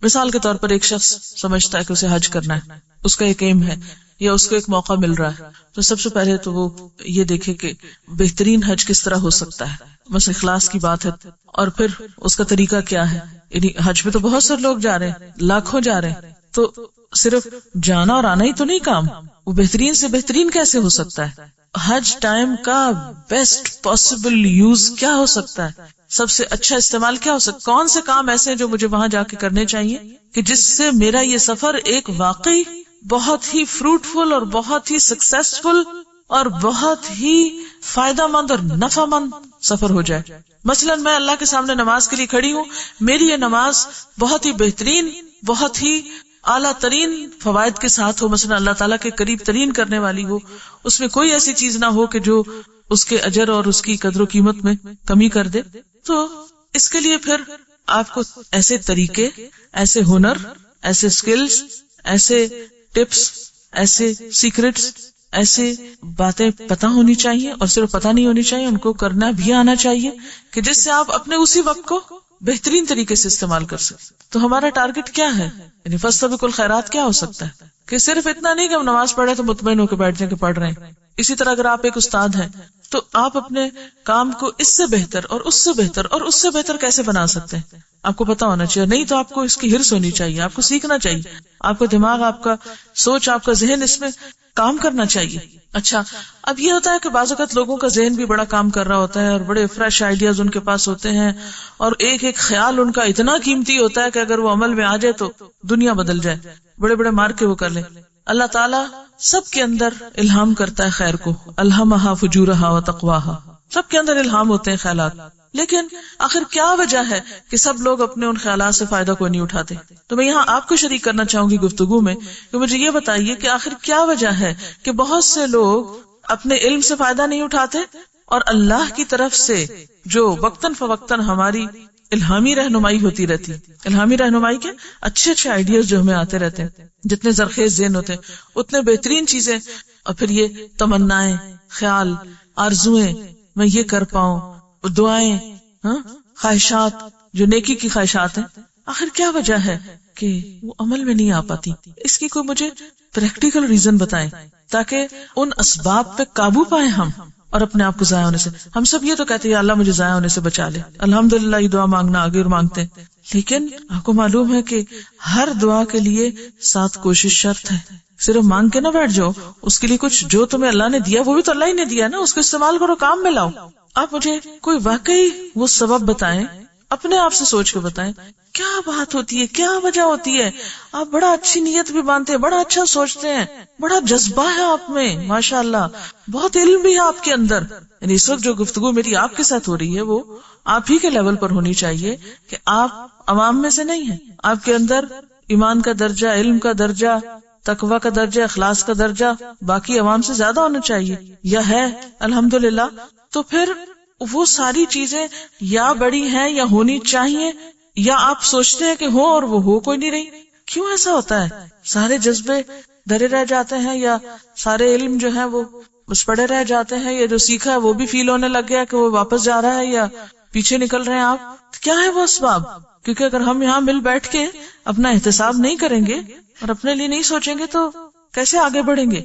مثال کے طور پر ایک شخص سمجھتا ہے کہ اسے حج کرنا ہے، اس کا ایک ایم ہے یا اس کو ایک موقع مل رہا ہے، تو سب سے پہلے تو وہ یہ دیکھے کہ بہترین حج کس طرح ہو سکتا ہے، بس اخلاص کی بات ہے، اور پھر اس کا طریقہ کیا ہے. یعنی حج میں تو بہت سارے لوگ جا رہے ہیں، لاکھوں جا رہے ہیں، تو صرف جانا اور آنا ہی تو نہیں کام، وہ بہترین سے بہترین کیسے ہو سکتا ہے. حج ٹائم کا بیسٹ پاسبل یوز کیا ہو سکتا ہے، سب سے اچھا استعمال کیا ہو سکتا ہے، کون سے کام ایسے ہیں جو مجھے وہاں جا کے کرنے چاہیے کہ جس سے میرا یہ سفر ایک واقعی بہت ہی فروٹفل اور بہت ہی سکسیسفل اور بہت ہی فائدہ مند اور نفع مند سفر ہو جائے. مثلا میں اللہ کے سامنے نماز کے لیے کھڑی ہوں، میری یہ نماز بہت ہی بہترین، بہت ہی اعلیٰ ترین فوائد کے ساتھ ہو، مثلا اللہ تعالیٰ کے قریب ترین کرنے والی ہو، اس میں کوئی ایسی چیز نہ ہو کہ جو اس کے اجر اور اس کی قدر و قیمت میں کمی کر دے. تو اس کے لیے پھر آپ کو ایسے طریقے، ایسے ہنر، ایسے سکلز، ایسے ٹپس، ایسے سیکرٹس، ایسے باتیں پتہ ہونی چاہیے، اور صرف پتہ نہیں ہونی چاہیے، ان کو کرنا بھی آنا چاہیے کہ جس سے آپ اپنے اسی وقت کو بہترین طریقے سے استعمال کر سکیں. تو ہمارا ٹارگٹ کیا ہے، یعنی فاستبقوا الخیرات کیا ہو سکتا ہے کہ صرف اتنا نہیں کہ ہم نماز پڑھے تو مطمئن ہو کے بیٹھ جائیں کہ پڑھ رہے ہیں. اسی طرح اگر آپ ایک استاد ہیں تو آپ اپنے کام کو اس سے بہتر اور اس سے بہتر اور اس سے بہتر کیسے بنا سکتے ہیں، آپ کو پتا ہونا چاہیے. نہیں تو آپ کو اس کی ہرس ہونی چاہیے، آپ کو سیکھنا چاہیے، آپ کا دماغ، آپ کا سوچ، آپ کا ذہن اس میں کام کرنا چاہیے. اچھا، اب یہ ہوتا ہے کہ بعض اوقات لوگوں کا ذہن بھی بڑا کام کر رہا ہوتا ہے اور بڑے فریش آئیڈیاز ان کے پاس ہوتے ہیں، اور ایک ایک خیال ان کا اتنا قیمتی ہوتا ہے کہ اگر وہ عمل میں آ جائے تو دنیا بدل جائے، بڑے بڑے مار کے وہ کر لیں. اللہ تعالیٰ سب کے اندر الہام کرتا ہے خیر کو، الہمہا فجورہا وتقواہا، سب کے اندر الہام ہوتے ہیں خیالات. لیکن آخر کیا وجہ ہے کہ سب لوگ اپنے ان خیالات سے فائدہ کو نہیں اٹھاتے؟ تو میں یہاں آپ کو شریک کرنا چاہوں گی گفتگو میں کہ مجھے یہ بتائیے کہ آخر کیا وجہ ہے کہ بہت سے لوگ اپنے علم سے فائدہ نہیں اٹھاتے، اور اللہ کی طرف سے جو وقتاً فوقتاً ہماری الہامی رہنمائی ہوتی رہتی، الہامی رہنمائی کے اچھے اچھے آئیڈیاز جو ہمیں آتے رہتے ہیں، جتنے زرخیز ذہن ہوتے ہیں اتنے بہترین چیزیں، اور پھر یہ تمنائیں، خیال، آرزویں، میں یہ کر پاؤں، دعائیں، خواہشات جو نیکی کی خواہشات ہیں، آخر کیا وجہ ہے کہ وہ عمل میں نہیں آ پاتی؟ اس کی کوئی مجھے پریکٹیکل ریزن بتائیں تاکہ ان اسباب پہ قابو پائیں ہم اور اپنے آپ کو ضائع ہونے سے. ہم سب یہ تو کہتے ہیں اللہ مجھے ضائع ہونے سے بچا لے، الحمدللہ یہ دعا مانگنا آگے اور مانگتے ہیں، لیکن آپ کو معلوم ہے کہ ہر دعا کے لیے 7 کوشش شرط ہے. صرف مانگ کے نہ بیٹھ جاؤ، اس کے لیے کچھ جو تمہیں اللہ نے دیا وہ بھی تو اللہ ہی نے دیا نا، اس کو استعمال کرو، کام میں لاؤ. آپ مجھے کوئی واقعی وہ سبب بتائیں، اپنے آپ سے سوچ کے بتائیں کیا بات ہوتی ہے، کیا وجہ ہوتی ہے. آپ بڑا اچھی نیت بھی مانتے ہیں، بڑا اچھا سوچتے ہیں، بڑا جذبہ ہے آپ میں، ماشاءاللہ بہت علم بھی ہے آپ کے اندر. یعنی اس وقت جو گفتگو میری آپ کے ساتھ ہو رہی ہے وہ آپ ہی کے لیول پر ہونی چاہیے کہ آپ عوام میں سے نہیں ہیں. آپ کے اندر ایمان کا درجہ، علم کا درجہ، تقوی کا درجہ، اخلاص کا درجہ باقی عوام سے زیادہ ہونا چاہیے، یا ہے الحمدللہ. تو پھر وہ ساری چیزیں یا بڑی ہیں یا ہونی چاہیے، یا آپ سوچتے ہیں کہ ہو اور وہ ہو کوئی نہیں رہی. کیوں ایسا ہوتا ہے؟ سارے جذبے دھرے رہ جاتے ہیں، یا سارے علم جو ہے وہ بس پڑے رہ جاتے ہیں، یا جو سیکھا ہے وہ بھی فیل ہونے لگ گیا کہ وہ واپس جا رہا ہے یا پیچھے نکل رہے ہیں آپ؟ کیا ہے وہ اسباب؟ کیونکہ اگر ہم یہاں مل بیٹھ کے اپنا احتساب نہیں کریں گے اور اپنے لیے نہیں سوچیں گے تو کیسے آگے بڑھیں گے؟